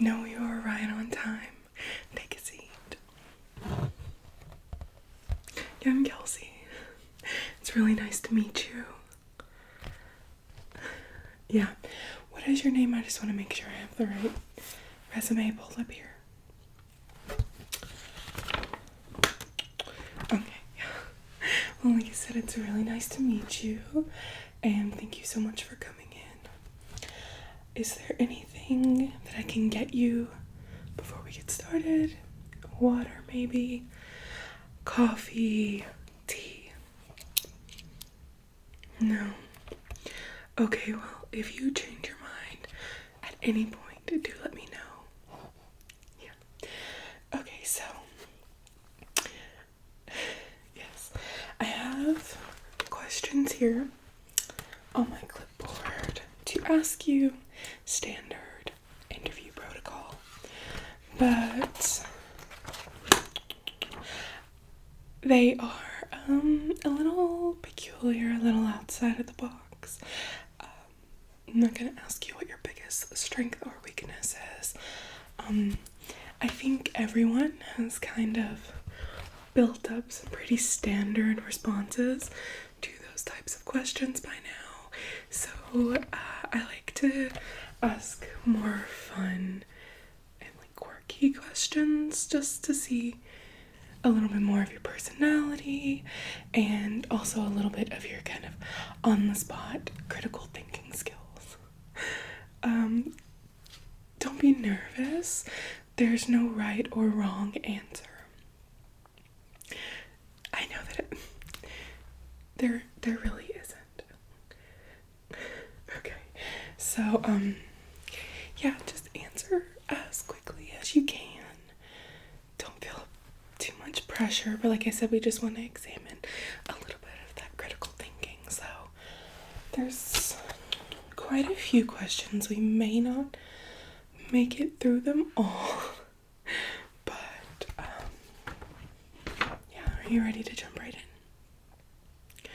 No, you're right on time. Take a seat. Yeah, I'm Kelsey. It's really nice to meet you. Yeah. What is your name? I just want to make sure I have the right resume pulled up here. Okay, yeah. Well, like I said, it's really nice to meet you, and thank you so much for coming in. Is there anything that I can get you before we get started? Water, maybe? Coffee? Tea? No. Okay, well, if you change your mind at any point, do let me know. Yeah. Okay, so, yes, I have questions here on my clipboard to ask you, standard interview protocol, but they are a little peculiar, a little outside of the box. I'm not gonna ask you what your biggest strength or weakness is. I think everyone has kind of built up some pretty standard responses to those types of questions by now. So I like to ask more fun and like quirky questions just to see a little bit more of your personality and also a little bit of your kind of on-the-spot critical thinking skills. Don't be nervous. There's no right or wrong answer. I know that there really isn't. Okay, so yeah, just answer as quickly as you can. Don't feel too much pressure, but like I said, we just want to examine a little bit of that critical thinking. So there's quite a few questions. We may not make it through them all, but yeah, are you ready to jump right in?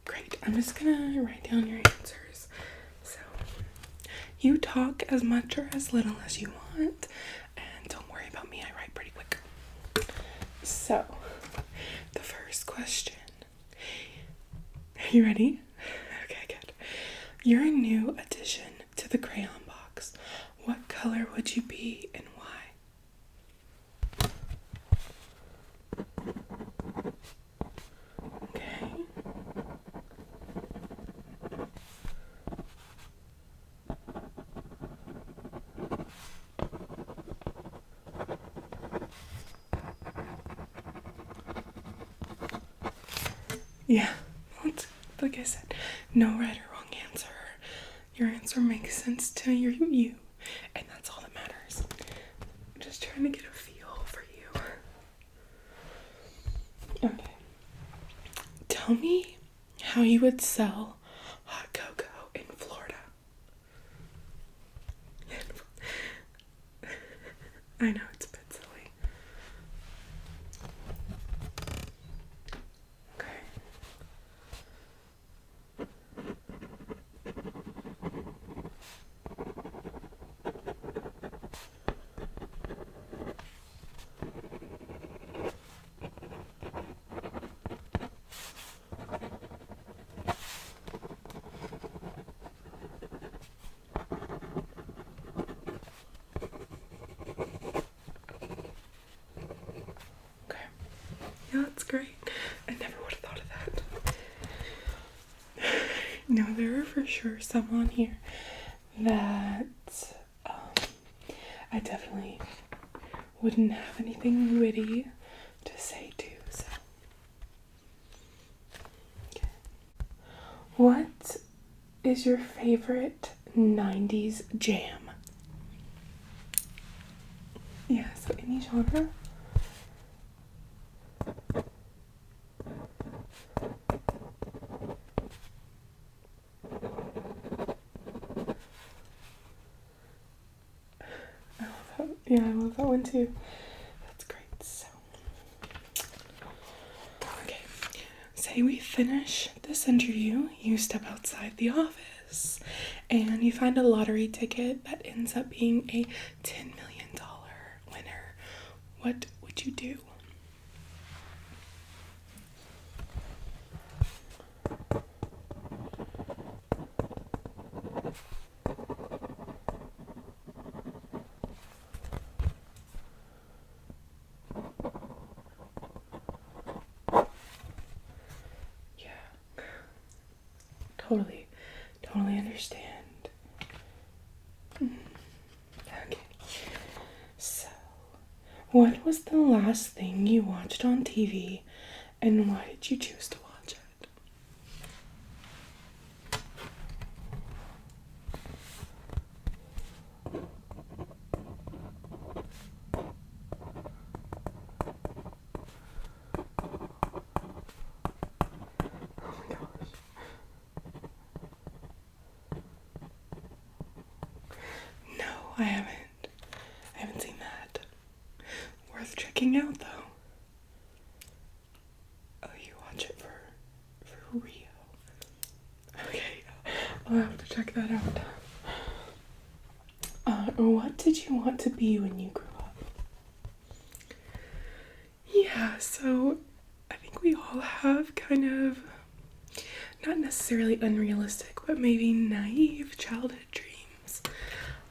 Great. I'm just gonna write down your answers. So you talk as much or as little as you want, and don't worry about me, I write pretty quick. So the first question, are you ready? Okay, good. You're a new addition to the crayon box. What color would you be and why? Okay. Yeah, well, like I said, no right or wrong answer. Your answer makes sense to you, and that's all that matters. I'm just trying to get a feel for you. Okay. Tell me how you would sell hot cocoa in Florida. I know it's a bit silly. Okay. Yeah, that's great. I never would have thought of that. No, there are for sure some on here that I definitely wouldn't have anything witty to say to. So, okay. What is your favorite 90s jam? Yeah, so any genre? Yeah, I love that one too. That's great. So, okay. Say we finish this interview, you step outside the office, and you find a lottery ticket that ends up being a $10 million what would you do? Totally understand. Okay. So, what was the last thing you watched on TV, and why did you choose to watch it? Oh my gosh. No, I haven't. I haven't seen that. Worth checking out, though. Oh, you watch it for Rio. Okay, I'll have to check that out. What did you want to be when you grew up? Yeah, so I think we all have kind of, not necessarily unrealistic, but maybe naive childhood dreams.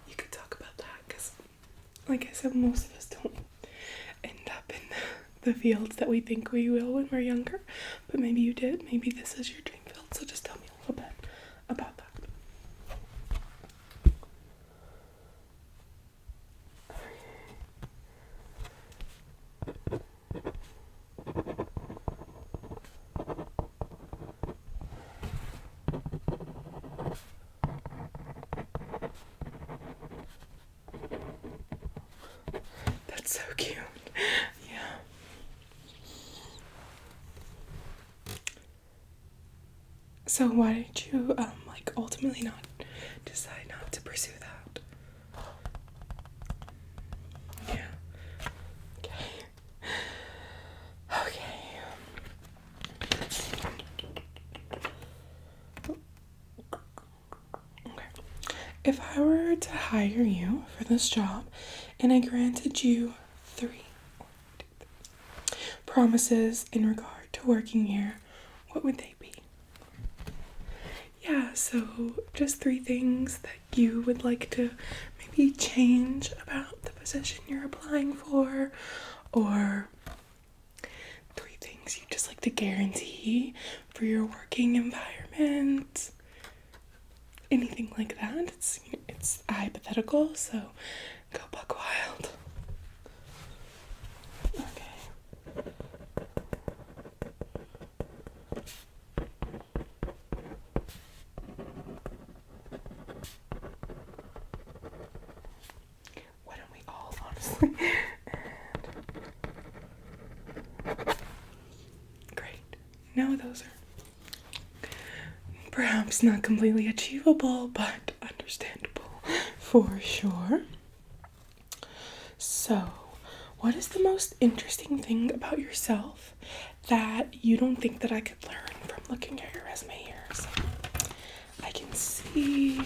You could talk about that, because like I said, most of us don't end up in the fields that we think we will when we're younger, but maybe you did. Maybe this is your dream field, so just tell me a little bit about that. That's so cute. Yeah. So why did you ultimately not decide not to pursue that? Yeah. Okay. Okay. Okay. If I were to hire you for this job and I granted you 3 promises in regard to working here, what would they be? Yeah, so just 3 things that you would like to maybe change about the position you're applying for, or 3 things you just like to guarantee for your working environment. Anything like that. It's hypothetical, so go buck wild. Okay. Why don't we all, honestly? Great. Now those are perhaps not completely achievable, but understandable for sure. So, what is the most interesting thing about yourself that you don't think that I could learn from looking at your resume here? So, I can see,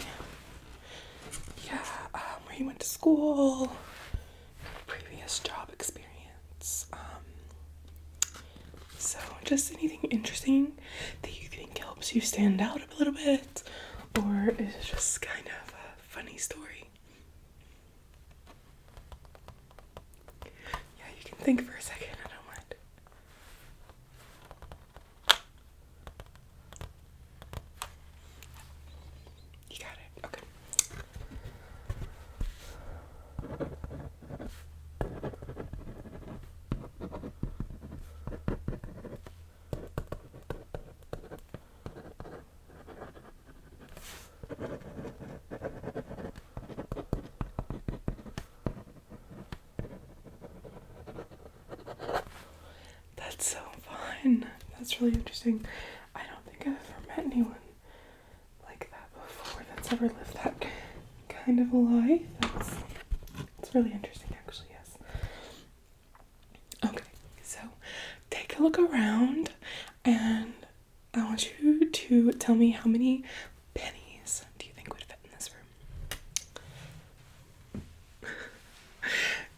where you went to school, previous job experience. So, just anything interesting that you think helps you stand out a little bit, or is it just kind of a funny story? Yeah, you can think for a second, I don't mind. You got it, okay. That's so fun. That's really interesting. I don't think I've ever met anyone like that before that's ever lived that kind of a life. It's really interesting, actually, yes. Okay, so take a look around and I want you to tell me how many pennies do you think would fit in this room?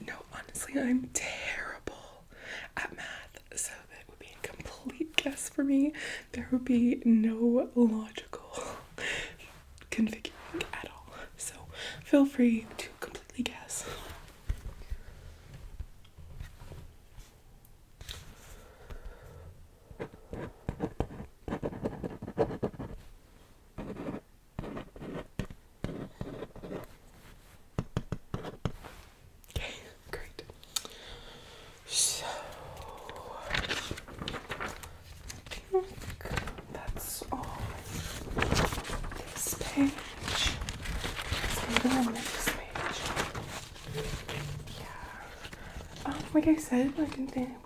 No, honestly, I'm terrible for me. There would be no logical configuring at all. So feel free to completely guess. Okay, great. So I think that's all. This page. Let's go to the next page. Yeah. Like I said,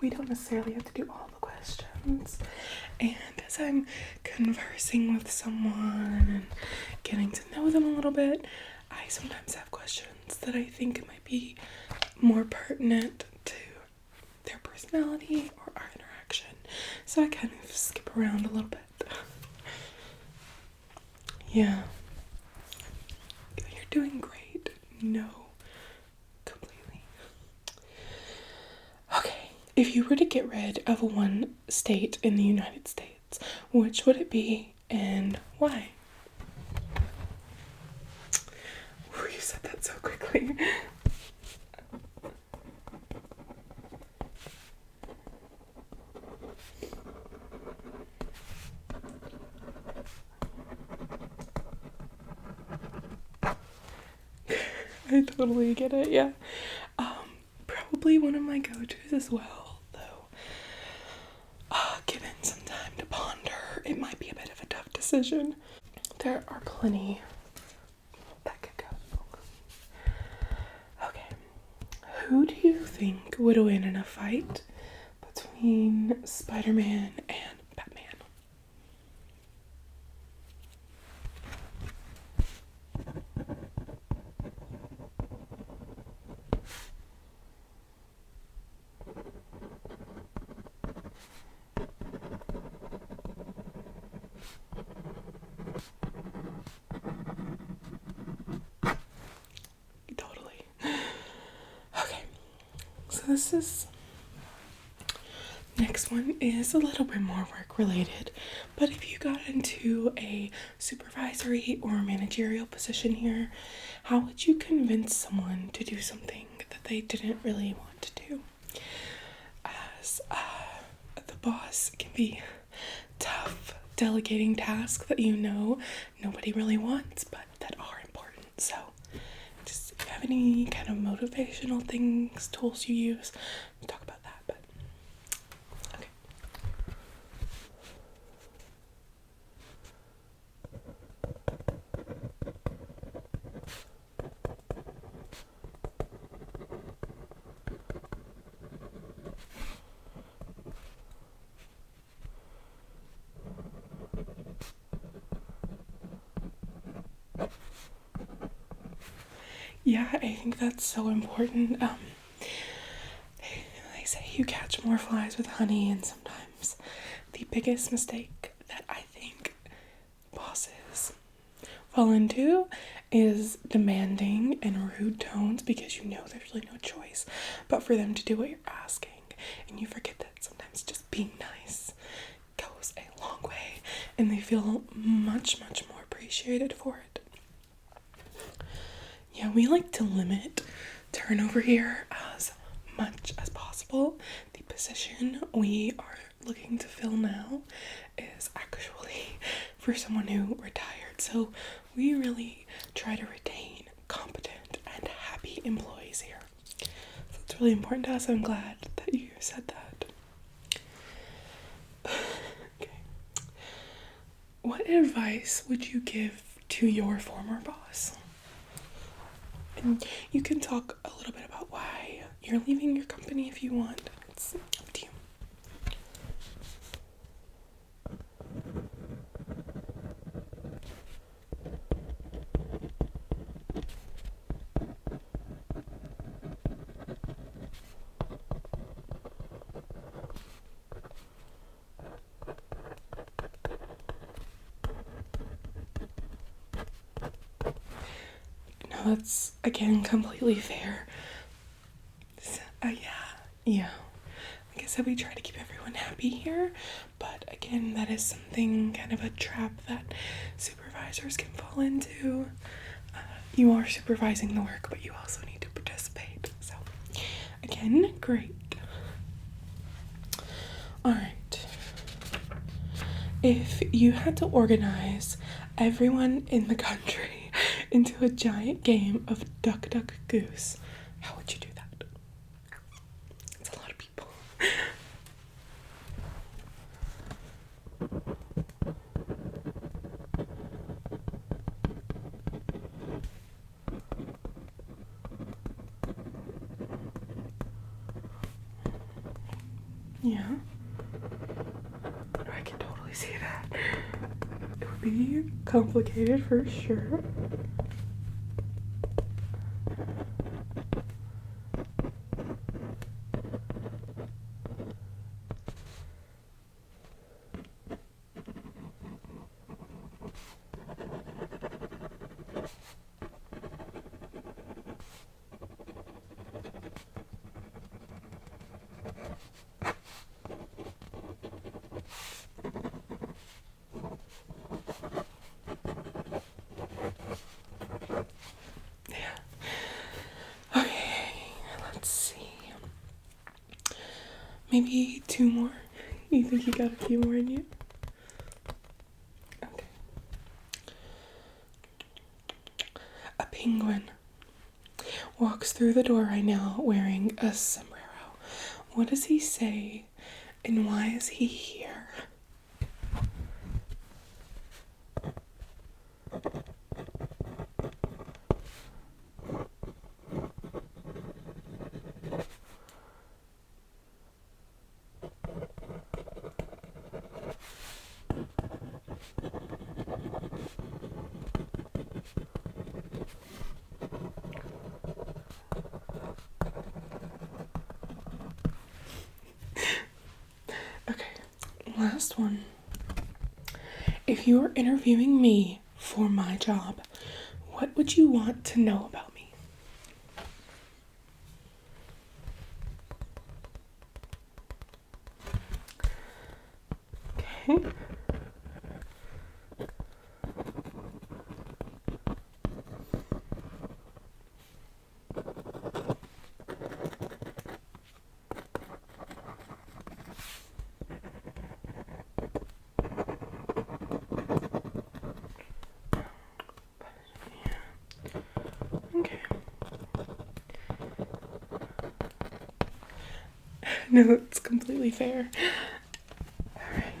we don't necessarily have to do all the questions. And as I'm conversing with someone and getting to know them a little bit, I sometimes have questions that I think might be more pertinent to their personality or our interaction. So I kind of skip around a little bit. Yeah. You're doing great. No. Completely. Okay. If you were to get rid of one state in the United States, which would it be and why? Ooh, you said that so quickly. I totally get it, yeah. Probably one of my go-tos as well, though. Given some time to ponder, it might be a bit of a tough decision. There are plenty that could go. Okay. Who do you think would win in a fight between Spider-Man and Batman? Totally. Okay. So next one is a little bit more work related, but if you got into a supervisory or managerial position here, how would you convince someone to do something that they didn't really want to do? As the boss can be tough delegating tasks that nobody really wants, but that are important. So just if you have any kind of motivational things, tools you use, we'll talk about that, but okay. Yeah, I think that's so important. They say you catch more flies with honey, and sometimes the biggest mistake that I think bosses fall into is demanding and rude tones because there's really no choice but for them to do what you're asking, and you forget that sometimes just being nice goes a long way, and they feel much, much more appreciated for it. Yeah, we like to limit turnover here as much as possible. The position we are looking to fill now is actually for someone who retired. So we really try to retain competent and happy employees here. So it's really important to us. I'm glad that you said that. Okay. What advice would you give to your former boss? And you can talk a little bit about why you're leaving your company if you want. It's up to you. No, that's, again, completely fair. Yeah. like I said, we try to keep everyone happy here, but again, that is something, kind of a trap that supervisors can fall into. You are supervising the work, but you also need to participate. So, again, great. Alright. If you had to organize everyone in the country into a giant game of Duck, Duck, Goose, how would you do that? It's a lot of people. Yeah. I can totally see that. It would be complicated for sure. Maybe 2 more? You think you got a few more in you? Okay. A penguin walks through the door right now wearing a sombrero. What does he say, and why is he here? Last one. If you were interviewing me for my job, what would you want to know about me? Okay. No, it's completely fair. Alright.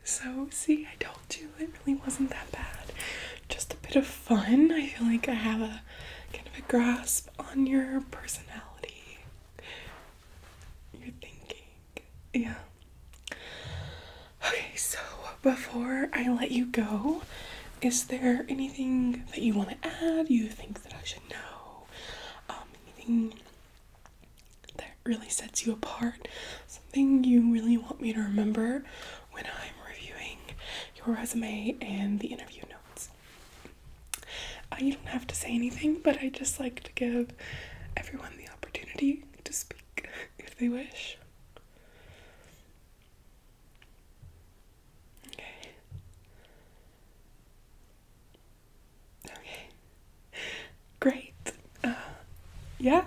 So, see, I told you it really wasn't that bad. Just a bit of fun. I feel like I have a kind of a grasp on your personality. Your thinking. Yeah. Okay, so before I let you go, is there anything that you want to add? You think that I should know? Anything that really sets you apart? Something you really want me to remember when I'm reviewing your resume and the interview notes? You don't have to say anything, but I just like to give everyone the opportunity to speak if they wish. Okay. Great. Yeah.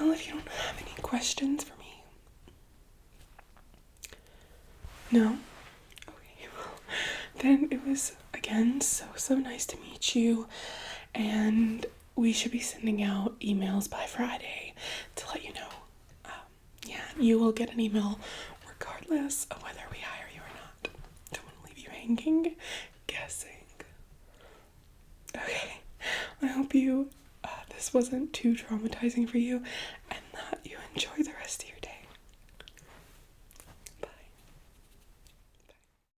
Well, if you don't have any questions for me. No? Okay, well, then it was, again, so nice to meet you, and we should be sending out emails by Friday to let you know. Yeah, you will get an email regardless of whether we hire you or not. Don't want to leave you hanging, guessing. Okay, I hope this wasn't too traumatizing for you, and that you enjoy